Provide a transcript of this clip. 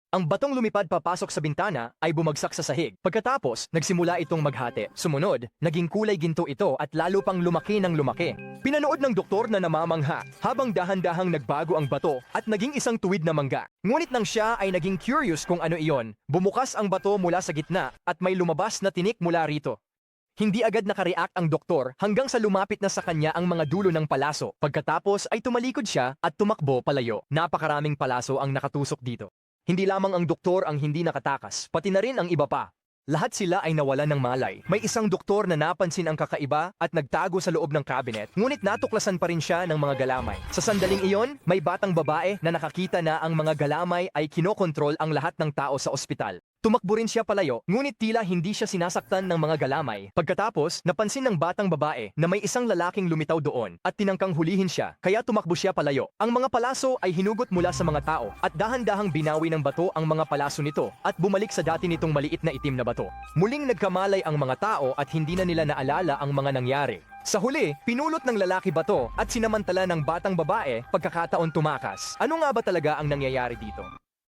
Ang batong lumipad papasok sa bintana ay bumagsak sa sahig. Pagkatapos, nagsimula itong maghati. Sumunod, naging kulay ginto ito at lalo pang lumaki ng lumaki. Pinanood ng doktor na namamangha habang dahan-dahang nagbago ang bato at naging isang tuwid na mangga. Ngunit nang siya ay naging curious kung ano iyon, bumukas ang bato mula sa gitna at may lumabas na tinik mula rito. Hindi agad nakareact ang doktor hanggang sa lumapit na sa kanya ang mga dulo ng palaso. Pagkatapos ay tumalikod siya at tumakbo palayo. Napakaraming palaso ang nakatusok dito. Hindi lamang ang doktor ang hindi nakatakas, pati na rin ang iba pa. Lahat sila ay nawalan ng malay. May isang doktor na napansin ang kakaiba at nagtago sa loob ng cabinet, ngunit natuklasan pa rin siya ng mga galamay. Sa sandaling iyon, may batang babae na nakakita na ang mga galamay ay kinokontrol ang lahat ng tao sa ospital. Tumakbo rin siya palayo, ngunit tila hindi siya sinasaktan ng mga galamay. Pagkatapos, napansin ng batang babae na may isang lalaking lumitaw doon at tinangkang hulihin siya, kaya tumakbo siya palayo. Ang mga palaso ay hinugot mula sa mga tao at dahan-dahang binawi ng bato ang mga palaso nito at bumalik sa dati nitong maliit na itim na bato. Muling nagkamalay ang mga tao at hindi na nila naalala ang mga nangyari. Sa huli, pinulot ng lalaki bato at sinamantala ng batang babae pagkakataon tumakas. Ano nga ba talaga ang nangyayari dito?